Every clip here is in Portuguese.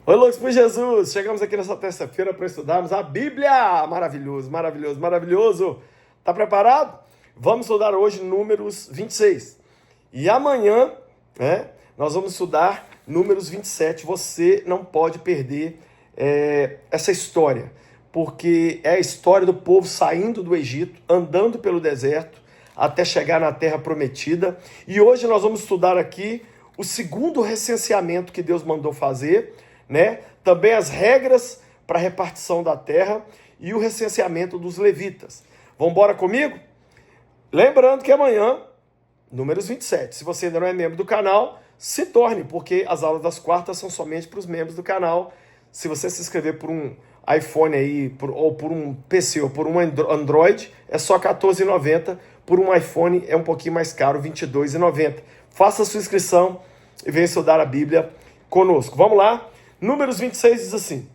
Oi, loucos por Jesus! Chegamos aqui nessa terça-feira para estudarmos a Bíblia! Maravilhoso, maravilhoso, maravilhoso! Tá preparado? Vamos estudar hoje Números 26. E amanhã, nós vamos estudar Números 27. Você não pode perder essa história, porque é a história do povo saindo do Egito, andando pelo deserto, até chegar na Terra Prometida. E hoje nós vamos estudar aqui o segundo recenseamento que Deus mandou fazer, também as regras para a repartição da terra e o recenseamento dos levitas. Vamos embora comigo? Lembrando que amanhã, Números 27. Se você ainda não é membro do canal, se torne, porque as aulas das quartas são somente para os membros do canal. Se você se inscrever por um iPhone aí, ou por um PC ou por um Android, é só R$14,90. Por um iPhone é um pouquinho mais caro, R$22,90. Faça a sua inscrição e venha estudar a Bíblia conosco. Vamos lá? Números 26 diz assim: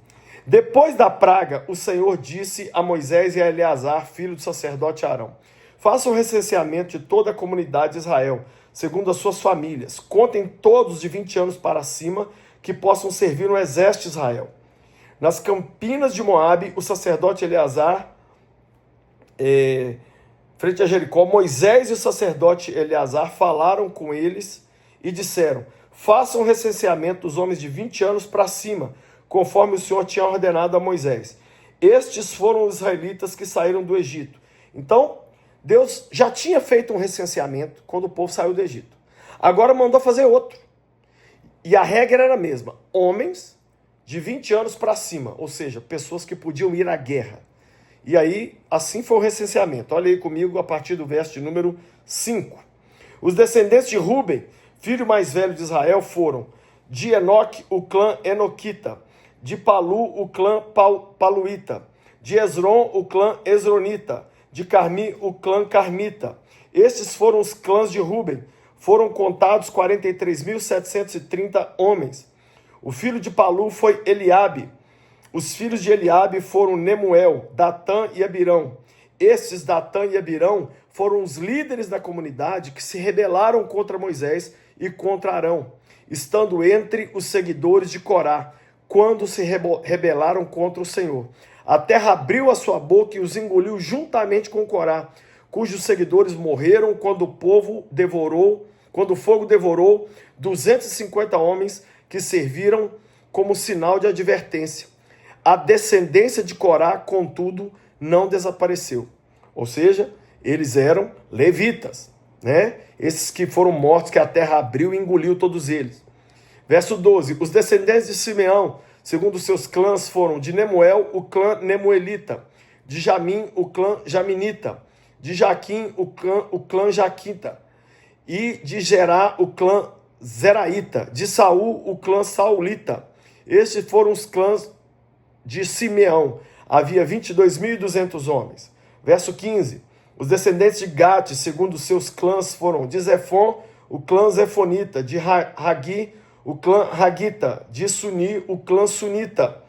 Depois da praga, o Senhor disse a Moisés e a Eleazar, filho do sacerdote Arão: Façam um recenseamento de toda a comunidade de Israel, segundo as suas famílias. Contem todos de 20 anos para cima que possam servir no exército de Israel. Nas campinas de Moabe, o sacerdote Eleazar, frente a Jericó, Moisés e o sacerdote Eleazar falaram com eles e disseram: Façam um recenseamento dos homens de 20 anos para cima, conforme o Senhor tinha ordenado a Moisés. Estes foram os israelitas que saíram do Egito. Então, Deus já tinha feito um recenseamento quando o povo saiu do Egito. Agora mandou fazer outro. E a regra era a mesma: homens de 20 anos para cima, ou seja, pessoas que podiam ir à guerra. E aí, assim foi o recenseamento. Olha aí comigo a partir do verso de número 5. Os descendentes de Ruben, filho mais velho de Israel, foram de Enoque, o clã Enoquita; de Palu, o clã Paluíta; de Hezron, o clã Hezronita; de Carmi, o clã Carmita. Estes foram os clãs de Ruben. Foram contados 43.730 homens. O filho de Palu foi Eliabe. Os filhos de Eliabe foram Nemuel, Datã e Abirão. Estes, Datã e Abirão, foram os líderes da comunidade que se rebelaram contra Moisés e contra Arão, estando entre os seguidores de Corá, quando se rebelaram contra o Senhor. A terra abriu a sua boca e os engoliu juntamente com Corá, cujos seguidores morreram quando o fogo devorou 250 homens que serviram como sinal de advertência. A descendência de Corá, contudo, não desapareceu. Ou seja, eles eram levitas, Esses que foram mortos, que a terra abriu e engoliu todos eles. Verso 12. Os descendentes de Simeão, segundo os seus clãs, foram de Nemuel, o clã Nemuelita; de Jamim, o clã Jaminita; de Jaquim, o clã Jaquita; e de Gerá, o clã Zeraíta; de Saul, o clã Saulita. Estes foram os clãs de Simeão. Havia 22.200 homens. Verso 15. Os descendentes de Gate, segundo os seus clãs, foram de Zefon, o clã Zefonita; de Hagi, o clã Hagita; de Suni, o clã Sunita;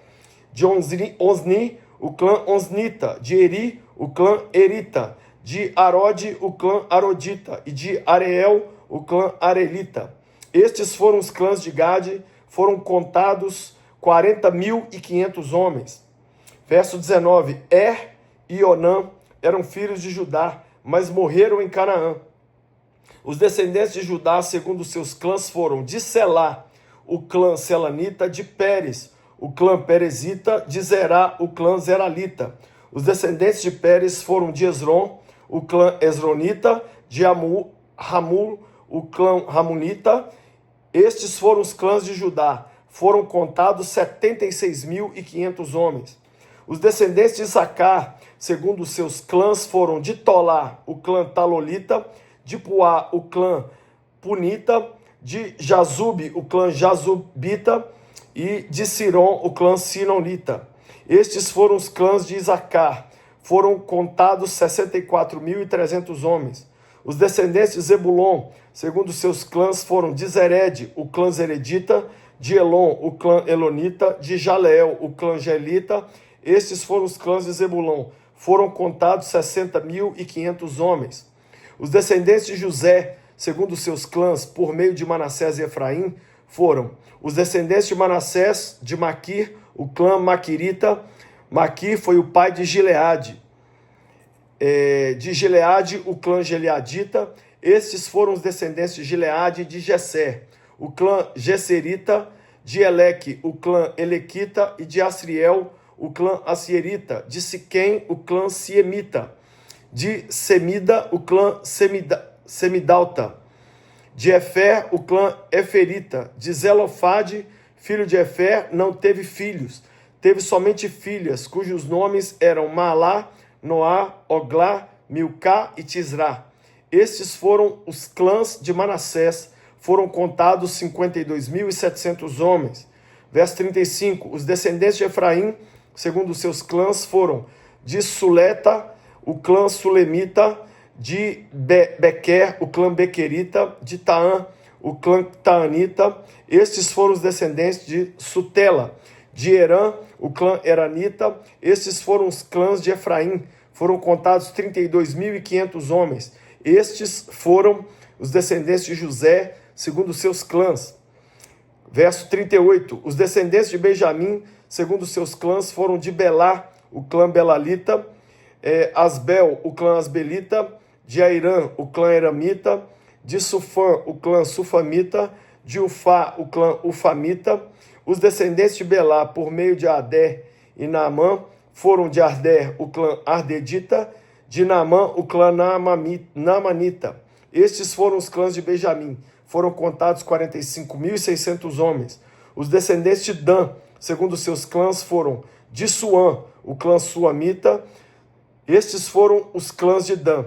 de Osni, o clã Osnita; de Eri, o clã Erita; de Arode, o clã Arodita; e de Areel, o clã Arelita. Estes foram os clãs de Gade. Foram contados 40.500 homens. Verso 19. E Onã eram filhos de Judá, mas morreram em Canaã. Os descendentes de Judá, segundo os seus clãs, foram de Selá, o clã Selanita; de Pérez, o clã Perezita; de Zerá, o clã Zeralita. Os descendentes de Pérez foram de Hezron, o clã Hezronita; de Ramul, o clã Ramunita. Estes foram os clãs de Judá. Foram contados 76.500 homens. Os descendentes de Issacar, segundo os seus clãs, foram de Tolá, o clã Talolita; de Puá, o clã Punita; de Jazube, o clã Jazubita; e de Siron, o clã Sinonita. Estes foram os clãs de Issacar. Foram contados 64.300 homens. Os descendentes de Zebulon, segundo os seus clãs, foram de Zered, o clã Zeredita; de Elon, o clã Elonita; de Jaleel, o clã Gelita. Estes foram os clãs de Zebulon. Foram contados 60.500 homens. Os descendentes de José, segundo os seus clãs, por meio de Manassés e Efraim, foram os descendentes de Manassés, de Maquir, o clã Maquirita. Maquir foi o pai de Gileade. De Gileade, o clã Gileadita. Estes foram os descendentes de Gileade e de Gesser, o clã Gesserita, de Eleque, o clã Elequita, e de Asriel, o clã Assierita, de Siquém, o clã Siemita, de Semida, o clã Semidalta, de Efer, o clã Eferita, de Zelofade, filho de Efer, não teve filhos, teve somente filhas, cujos nomes eram Malá, Noá, Oglá, Milcá e Tisrá. Estes foram os clãs de Manassés, foram contados 52.700 homens. Verso 35, os descendentes de Efraim, segundo os seus clãs, foram de Suleta, o clã Sulemita, de Bequer, o clã Bequerita, de Taã, o clã Taanita. Estes foram os descendentes de Sutela, de Herã, o clã Eranita. Estes foram os clãs de Efraim, foram contados 32.500 homens. Estes foram os descendentes de José, segundo os seus clãs. Verso 38, os descendentes de Benjamim, segundo os seus clãs, foram de Belá, o clã Belalita, Asbel, o clã Asbelita, de Airã, o clã Eramita, de Sufã, o clã Sufamita, de Ufá, o clã Ufamita. Os descendentes de Belá, por meio de Adé e Naamã, foram de Arder, o clã Ardedita, de Naamã, o clã Naamanita. Estes foram os clãs de Benjamim, foram contados 45.600 homens. Os descendentes de Dan, segundo os seus clãs, foram de Suã, o clã Suamita. Estes foram os clãs de Dan.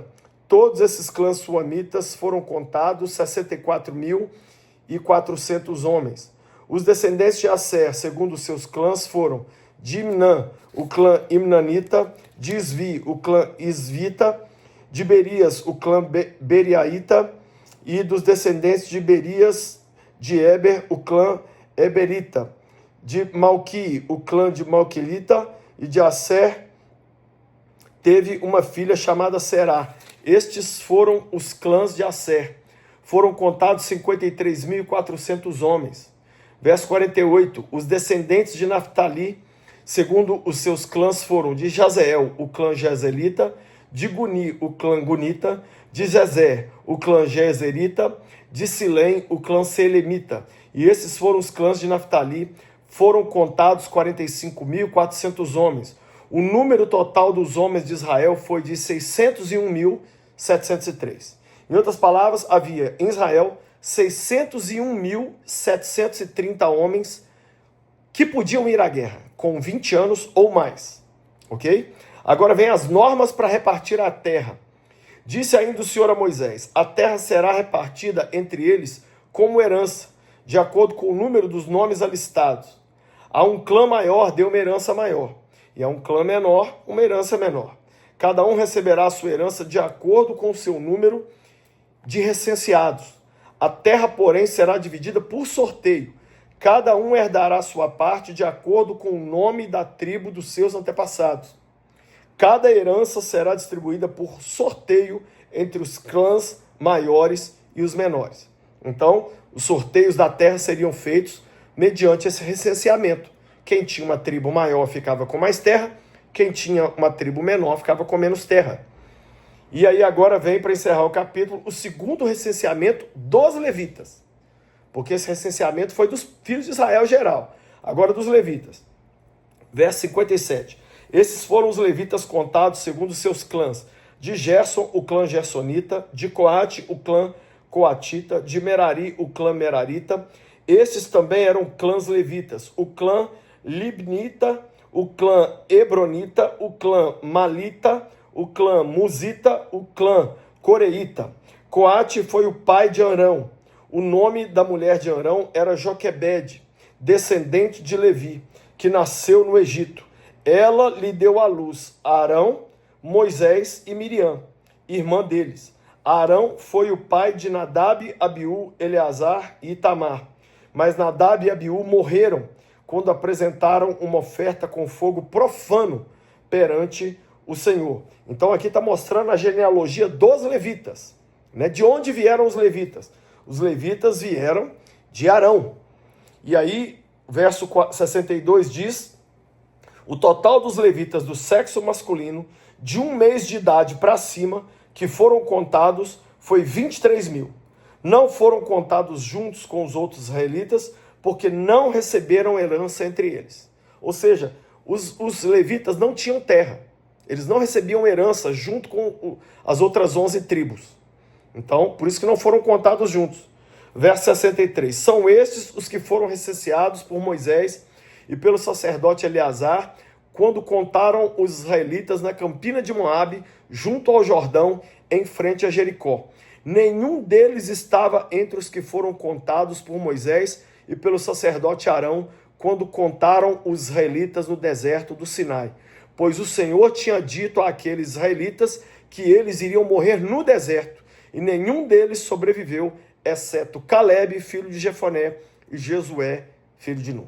Todos esses clãs suamitas foram contados 64.400 homens. Os descendentes de Asser, segundo os seus clãs, foram de Imnã, o clã Imnanita, de Isvi, o clã Isvita, de Berias, o clã Beriaíta, e dos descendentes de Berias, de Eber, o clã Eberita, de Malqui, o clã de Malquilita, e de Asser teve uma filha chamada Será. Estes foram os clãs de Asser. Foram contados 53.400 homens. Verso 48, os descendentes de Naftali, segundo os seus clãs, foram de Jazeel, o clã Jezelita, de Guni, o clã Gunita, de Zezer, o clã Jezerita, de Silém, o clã Selemita. E esses foram os clãs de Naftali, foram contados 45.400 homens. O número total dos homens de Israel foi de 601.703. Em outras palavras, havia em Israel 601.730 homens que podiam ir à guerra, com 20 anos ou mais, ok? Agora vem as normas para repartir a terra. Disse ainda o Senhor a Moisés, a terra será repartida entre eles como herança, de acordo com o número dos nomes alistados. A um clã maior deu uma herança maior, e a um clã menor uma herança menor. Cada um receberá a sua herança de acordo com o seu número de recenseados. A terra, porém, será dividida por sorteio. Cada um herdará sua parte de acordo com o nome da tribo dos seus antepassados. Cada herança será distribuída por sorteio entre os clãs maiores e os menores. Então, os sorteios da terra seriam feitos mediante esse recenseamento. Quem tinha uma tribo maior ficava com mais terra, quem tinha uma tribo menor ficava com menos terra. E aí agora vem, para encerrar o capítulo, o segundo recenseamento dos levitas. Porque esse recenseamento foi dos filhos de Israel geral, agora dos levitas. Verso 57. Esses foram os levitas contados segundo seus clãs. De Gerson, o clã Gersonita, de Coate, o clã Coatita, de Merari, o clã Merarita. Estes também eram clãs levitas. O clã Libnita, o clã Hebronita, o clã Malita, o clã Musita, o clã Coreita. Coate foi o pai de Arão. O nome da mulher de Arão era Joquebede, descendente de Levi, que nasceu no Egito. Ela lhe deu à luz Arão, Moisés e Miriam, irmã deles. Arão foi o pai de Nadab, Abiú, Eleazar e Itamar. Mas Nadab e Abiú morreram quando apresentaram uma oferta com fogo profano perante o Senhor. Então aqui está mostrando a genealogia dos levitas, né? De onde vieram os levitas? Os levitas vieram de Arão. E aí, verso 62 diz: o total dos levitas do sexo masculino, de 1 mês de idade para cima, que foram contados, foi 23 mil. Não foram contados juntos com os outros israelitas, porque não receberam herança entre eles. Ou seja, os levitas não tinham terra. Eles não recebiam herança junto com as outras 11 tribos. Então, por isso que não foram contados juntos. Verso 63. São estes os que foram recenseados por Moisés e pelo sacerdote Eleazar, quando contaram os israelitas na campina de Moabe, junto ao Jordão, em frente a Jericó. Nenhum deles estava entre os que foram contados por Moisés e pelo sacerdote Arão, quando contaram os israelitas no deserto do Sinai. Pois o Senhor tinha dito àqueles israelitas que eles iriam morrer no deserto, e nenhum deles sobreviveu, exceto Calebe, filho de Jefoné, e Josué, filho de Nun.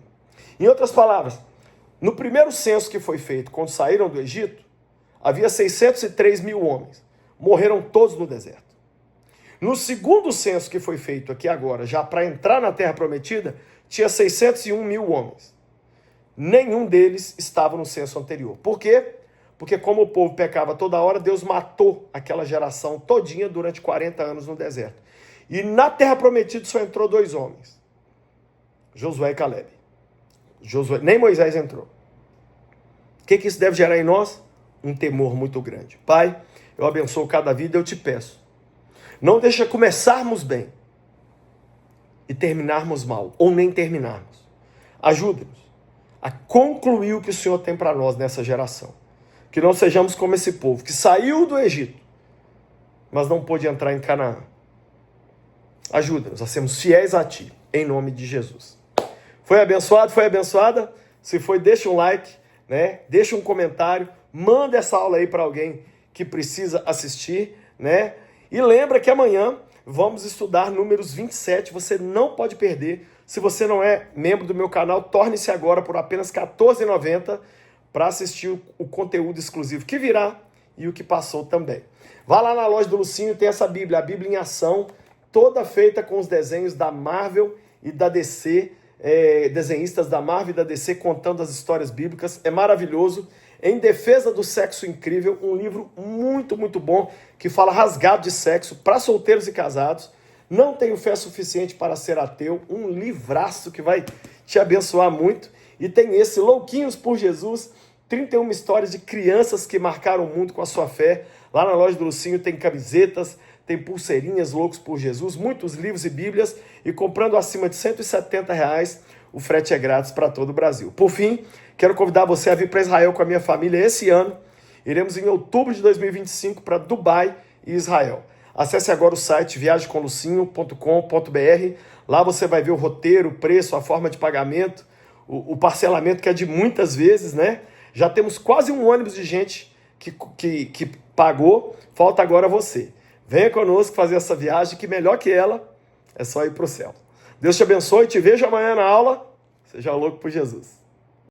Em outras palavras, no primeiro censo que foi feito, quando saíram do Egito, havia 603 mil homens. Morreram todos no deserto. No segundo censo que foi feito aqui agora, já para entrar na Terra Prometida, tinha 601 mil homens. Nenhum deles estava no censo anterior. Por quê? Porque como o povo pecava toda hora, Deus matou aquela geração todinha durante 40 anos no deserto. E na Terra Prometida só entrou 2 homens. Josué e Calebe. Nem Moisés entrou. O que isso deve gerar em nós? Um temor muito grande. Pai, eu abençoo cada vida, eu te peço. Não deixa começarmos bem e terminarmos mal, ou nem terminarmos. Ajuda-nos a concluir o que o Senhor tem para nós nessa geração. Que não sejamos como esse povo que saiu do Egito, mas não pôde entrar em Canaã. Ajuda-nos a sermos fiéis a Ti, em nome de Jesus. Foi abençoado? Foi abençoada? Se foi, deixa um like, né? Deixa um comentário, manda essa aula aí para alguém que precisa assistir, né? E lembra que amanhã vamos estudar Números 27, você não pode perder. Se você não é membro do meu canal, torne-se agora por apenas R$ 14,90 para assistir o conteúdo exclusivo que virá e o que passou também. Vá lá na loja do Lucinho, tem essa Bíblia, a Bíblia em ação, toda feita com os desenhos da Marvel e da DC, desenhistas da Marvel e da DC contando as histórias bíblicas. É maravilhoso. Em Defesa do Sexo Incrível, um livro muito, muito bom, que fala rasgado de sexo para solteiros e casados. Não tenho fé suficiente para ser ateu, um livraço que vai te abençoar muito. E tem esse, Louquinhos por Jesus, 31 histórias de crianças que marcaram o mundo com a sua fé. Lá na loja do Lucinho tem camisetas, tem pulseirinhas, Loucos por Jesus, muitos livros e bíblias. E comprando acima de R$170, o frete é grátis para todo o Brasil. Por fim, quero convidar você a vir para Israel com a minha família esse ano. Iremos em outubro de 2025 para Dubai e Israel. Acesse agora o site viagemcomlucinho.com.br. Lá você vai ver o roteiro, o preço, a forma de pagamento, o parcelamento que é de muitas vezes, né? Já temos quase um ônibus de gente que pagou, falta agora você. Venha conosco fazer essa viagem, que melhor que ela é só ir para o céu. Deus te abençoe, te vejo amanhã na aula. Seja louco por Jesus.